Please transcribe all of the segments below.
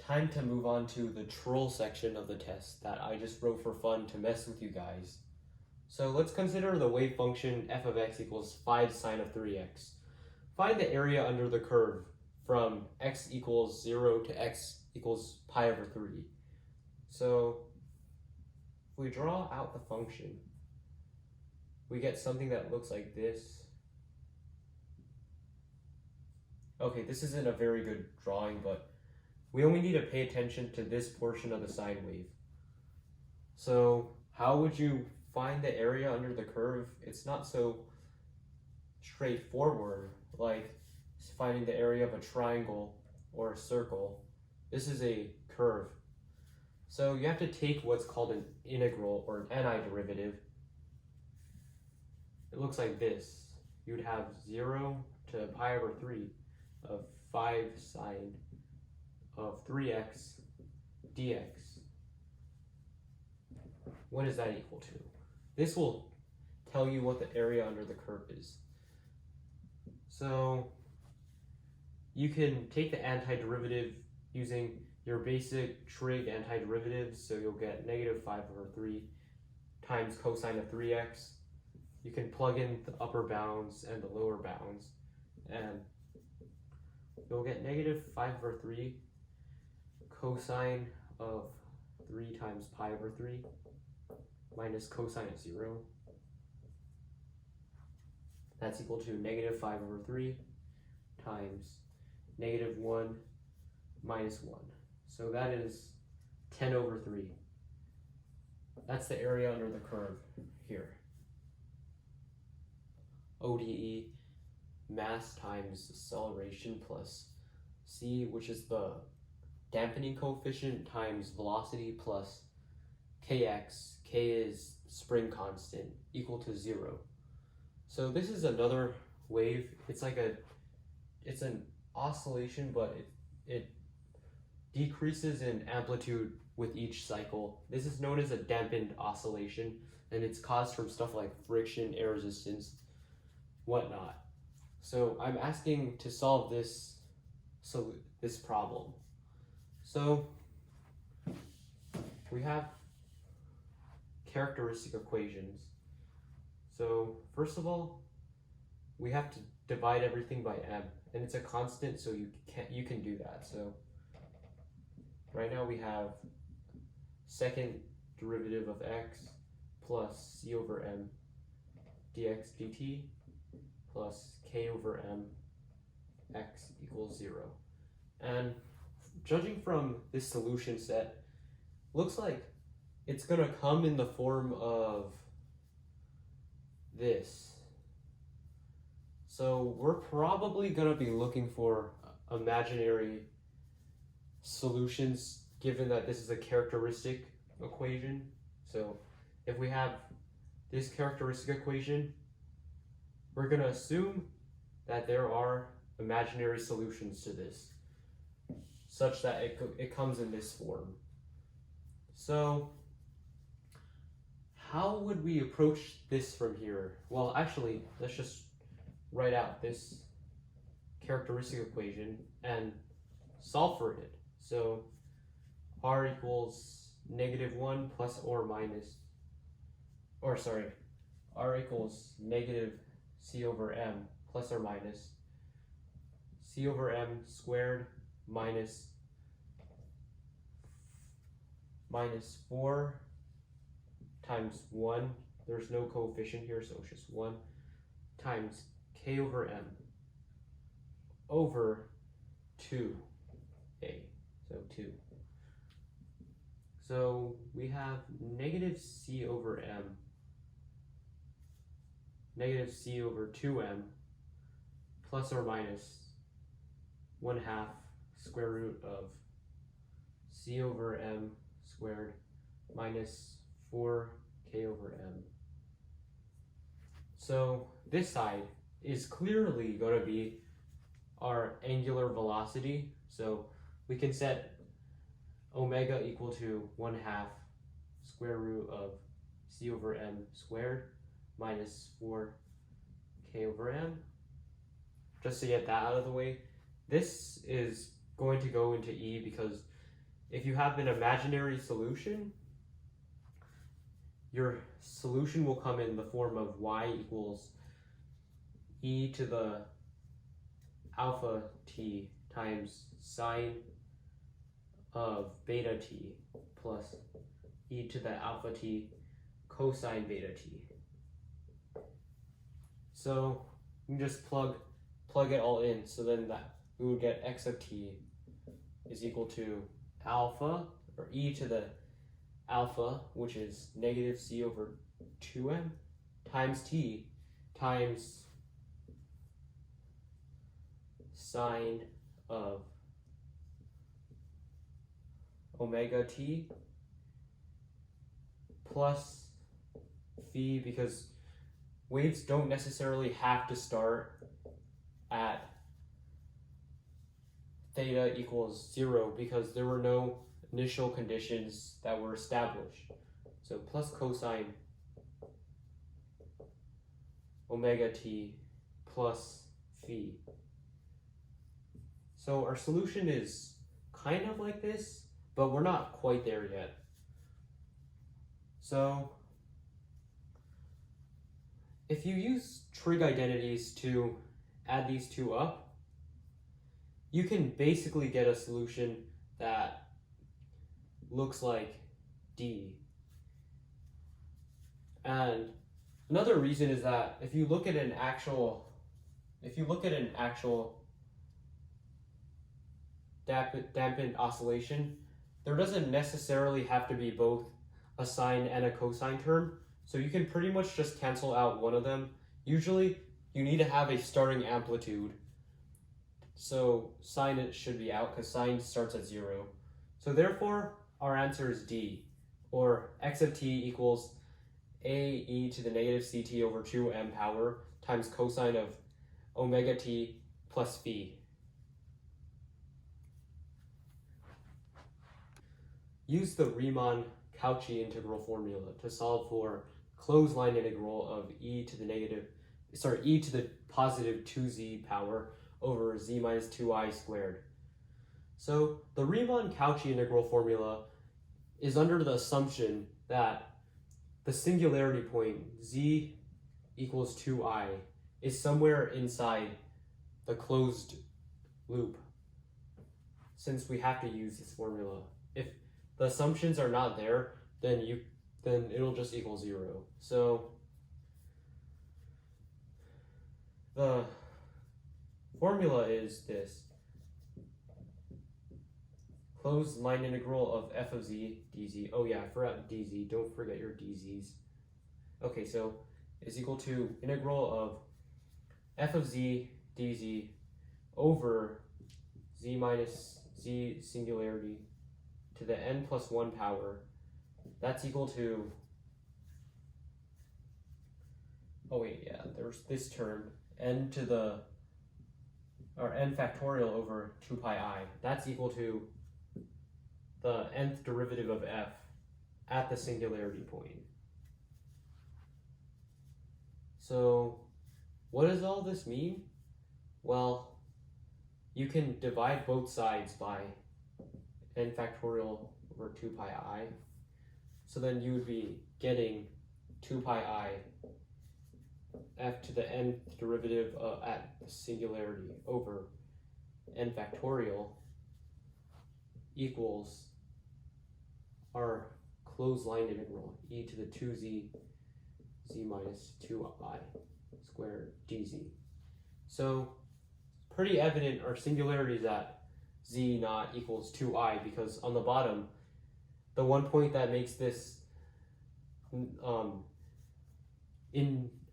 time to move on to the troll section of the test that I just wrote for fun to mess with you guys. So let's consider the wave function f of x equals 5 sine of 3x. Find the area under the curve from x equals 0 to x equals pi over 3. So if we draw out the function, we get something that looks like this. Okay, this isn't a very good drawing, but we only need to pay attention to this portion of the sine wave. So how would you find the area under the curve? It's not so straightforward like finding the area of a triangle or a circle. This is a curve. So you have to take what's called an integral or an antiderivative. It looks like this. You would have 0 to pi over 3 of 5 sine of 3x dx. What is that equal to? This will tell you what the area under the curve is. So you can take the antiderivative using your basic trig antiderivatives. So you'll get negative 5 over 3 times cosine of 3x. You can plug in the upper bounds and the lower bounds, and you'll get negative 5 over 3 cosine of 3 times pi over 3 minus cosine of 0. That's equal to negative 5 over 3 times negative 1 minus 1. So that is 10 over 3. That's the area under the curve here. ODE, mass times acceleration plus c, which is the dampening coefficient, times velocity plus kx. K is spring constant, equal to 0. So this is another wave. It's an oscillation, but it decreases in amplitude with each cycle. This is known as a dampened oscillation, and it's caused from stuff like friction, air resistance, whatnot. So I'm asking to solve this problem. So we have characteristic equations. So first of all, we have to divide everything by m, and it's a constant, so you can do that. So right now we have second derivative of x plus c over m dx dt plus k over m x equals 0. And judging from this solution set, looks like it's gonna come in the form of this. So we're probably gonna be looking for imaginary solutions, given that this is a characteristic equation. So if we have this characteristic equation, we're gonna assume that there are imaginary solutions to this, such that it comes in this form. So how would we approach this from here? Well, actually, let's just write out this characteristic equation and solve for it. So r equals -1 plus or minus, or sorry, r equals negative c over m plus or minus c over m squared minus 4 times 1, there's no coefficient here, so it's just 1, times k over m over 2a, so 2. So we have negative c over m, negative c over 2m, plus or minus 1/2 square root of c over m squared minus 4k over m. So this side is clearly going to be our angular velocity. So we can set omega equal to 1/2 square root of c over m squared minus 4k over m. Just to get that out of the way, this is going to go into E because if you have an imaginary solution, your solution will come in the form of y equals e to the alpha t times sine of beta t plus e to the alpha t cosine beta t. So you can just plug it all in, so then that we would get x of t is equal to alpha, or e to the alpha, which is negative c over 2m, times t times sine of omega t plus phi, because waves don't necessarily have to start at theta equals 0 because there were no initial conditions that were established. So plus cosine omega t plus phi. So our solution is kind of like this, but we're not quite there yet. So if you use trig identities to add these two up, you can basically get a solution that looks like D. And another reason is that if you look at an actual dampened oscillation, there doesn't necessarily have to be both a sine and a cosine term, so you can pretty much just cancel out one of them. Usually you need to have a starting amplitude, so sine should be out because sine starts at 0. So therefore our answer is D, or x of t equals a e to the negative ct over 2m power times cosine of omega t plus phi. Use the Riemann-Cauchy integral formula to solve for closed line integral of e to the positive 2z power over z minus 2i squared. So the Riemann-Cauchy integral formula is under the assumption that the singularity point z equals 2i is somewhere inside the closed loop, since we have to use this formula. If the assumptions are not there, then it'll just equal 0. So the formula is this: closed line integral of f of z dz. Oh yeah, I forgot dz. Don't forget your dz's. Okay, so is equal to integral of f of z dz over z minus z singularity to the n plus 1 power. That's equal to, oh wait, yeah, there's this term, n factorial over 2 pi I. That's equal to the nth derivative of f at the singularity point. So what does all this mean? Well, you can divide both sides by n factorial over 2 pi I. So then you would be getting 2 pi I f to the nth derivative at the singularity over n factorial equals our closed line integral e to the 2z z minus 2i squared dz. So pretty evident our singularity is at z naught equals 2i, because on the bottom, the one point that makes this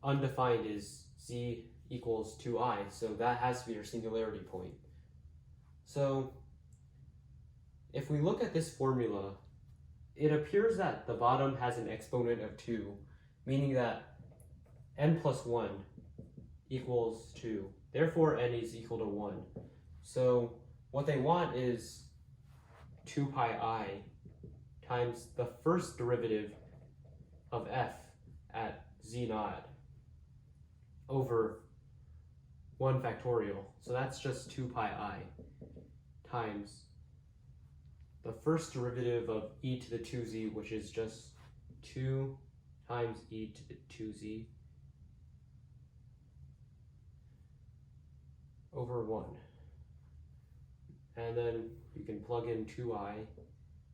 undefined is z equals 2i, so that has to be our singularity point. So if we look at this formula, it appears that the bottom has an exponent of 2, meaning that n plus 1 equals 2. Therefore, n is equal to 1. So what they want is 2 pi I times the first derivative of f at z naught over 1 factorial. So that's just 2 pi I times the first derivative of e to the 2z, which is just 2 times e to the 2z over 1. And then you can plug in 2i,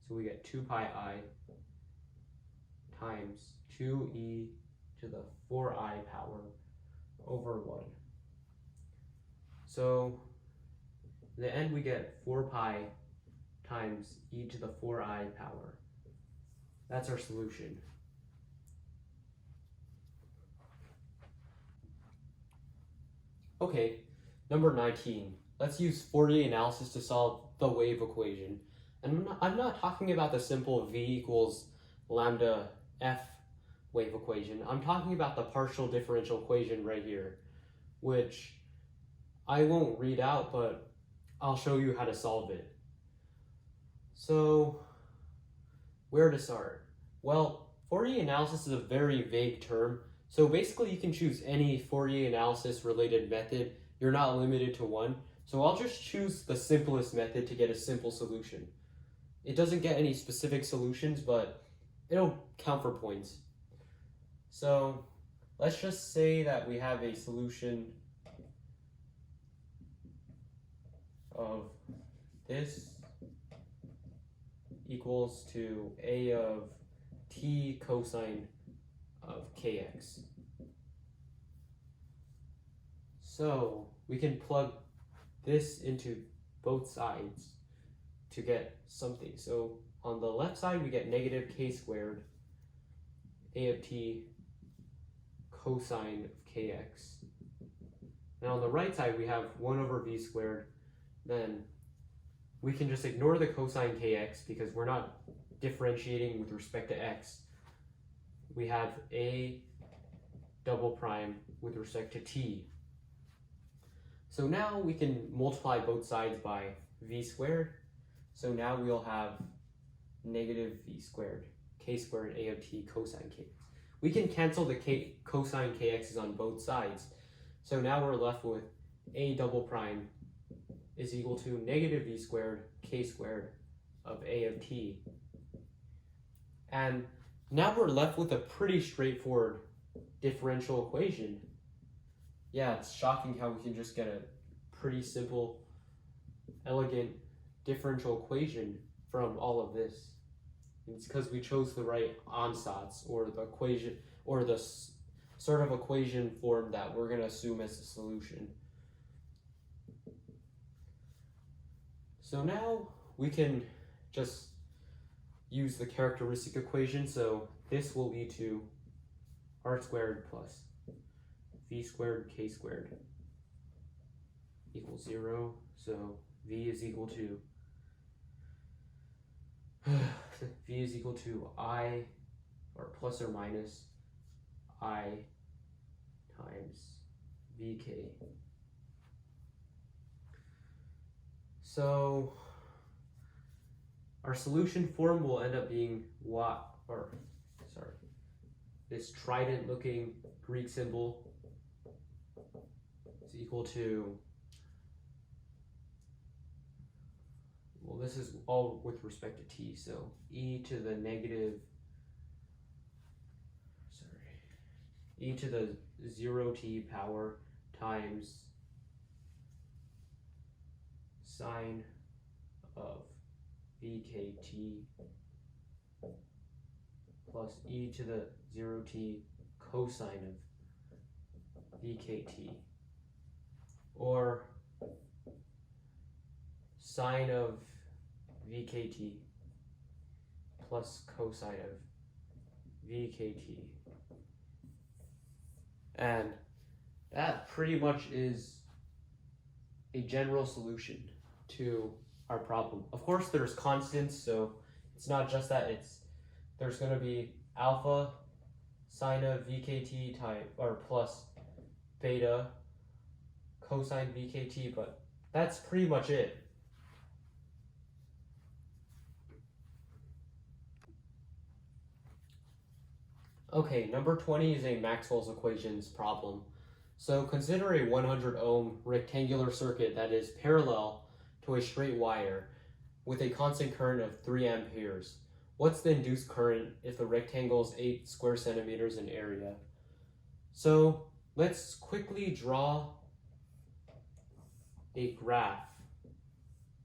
so we get 2 pi I times 2e to the 4i power over 1. So in the end we get 4 pi times e to the 4i power. That's our solution. Okay, number 19. Let's use Fourier analysis to solve the wave equation. And I'm not talking about the simple v equals lambda f wave equation. I'm talking about the partial differential equation right here, which I won't read out, but I'll show you how to solve it. So, where to start? Well, Fourier analysis is a very vague term, so basically you can choose any Fourier analysis related method. You're not limited to one, so I'll just choose the simplest method to get a simple solution. It doesn't get any specific solutions, but it'll count for points. So let's just say that we have a solution of this equals to a of t cosine of kx. So we can plug this into both sides to get something. So on the left side we get negative k squared a of t cosine of kx. And on the right side we have 1 over v squared. Then we can just ignore the cosine kx because we're not differentiating with respect to x. We have a double prime with respect to t. So now we can multiply both sides by v squared. So now we'll have negative v squared, k squared a of t cosine kx. We can cancel the cosine kx's on both sides. So now we're left with a double prime is equal to negative v squared k squared of a of t. And now we're left with a pretty straightforward differential equation. Yeah, it's shocking how we can just get a pretty simple, elegant differential equation from all of this. It's because we chose the right ansatz, or the equation, or the sort of equation form that we're going to assume as the solution. So now we can just use the characteristic equation. So this will lead to r squared plus v squared k squared equals 0. So v is equal to I, or plus or minus I times vk. So our solution form will end up being this trident looking Greek symbol is equal to, well, this is all with respect to t, so e to the e to the 0t power times sine of vkt plus e to the 0t cosine of vkt, or sine of vkt plus cosine of vkt. And that pretty much is a general solution to our problem. Of course there's constants, so it's not just that, there's going to be alpha sine of vkt type, or plus beta cosine vkt, but that's pretty much it. Okay, number 20 is a Maxwell's equations problem. So consider a 100 ohm rectangular circuit that is parallel to a straight wire. with a constant current of 3 amperes. What's the induced current if the rectangle is 8 square centimeters in area? So let's quickly draw a graph,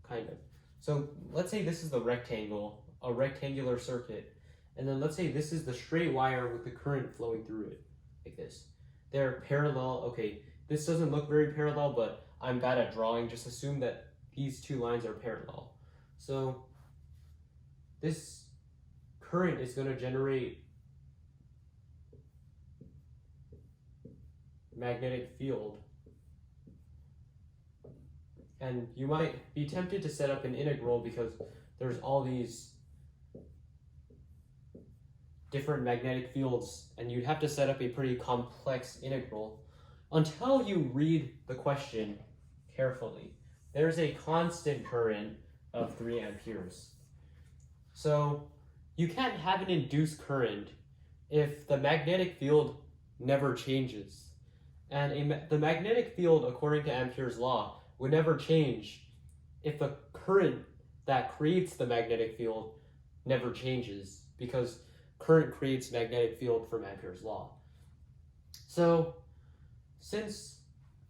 kind of. So let's say this is the rectangle, a rectangular circuit, and then let's say this is the straight wire with the current flowing through it, like this. They're parallel. Okay, this doesn't look very parallel, but I'm bad at drawing. Just assume that these two lines are parallel. So this current is going to generate magnetic field. And you might be tempted to set up an integral because there's all these different magnetic fields, and you'd have to set up a pretty complex integral until you read the question carefully. There's a constant current of 3 amperes. So you can't have an induced current if the magnetic field never changes. And the magnetic field, according to Ampere's law, would never change if the current that creates the magnetic field never changes, because current creates magnetic field from Ampere's law. So since,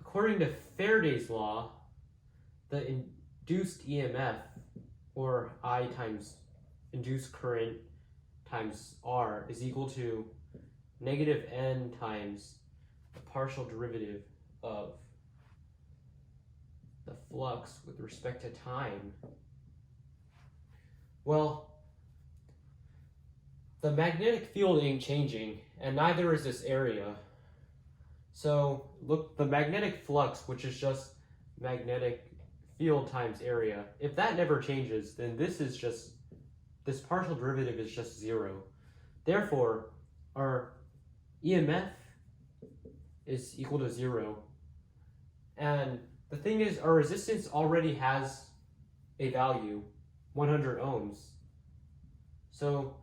according to Faraday's law, the induced EMF, or I times induced current times R, is equal to negative N times the partial derivative of the flux with respect to time. Well, the magnetic field ain't changing, and neither is this area. So look, the magnetic flux, which is just magnetic field times area, if that never changes, then this partial derivative is just 0. Therefore, our EMF is equal to 0. And the thing is, our resistance already has a value, 100 ohms. So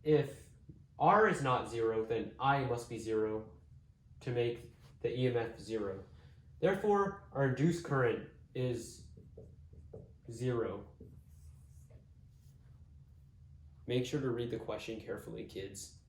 if R is not 0, then I must be 0 to make the EMF 0. Therefore, our induced current is 0. Make sure to read the question carefully, kids.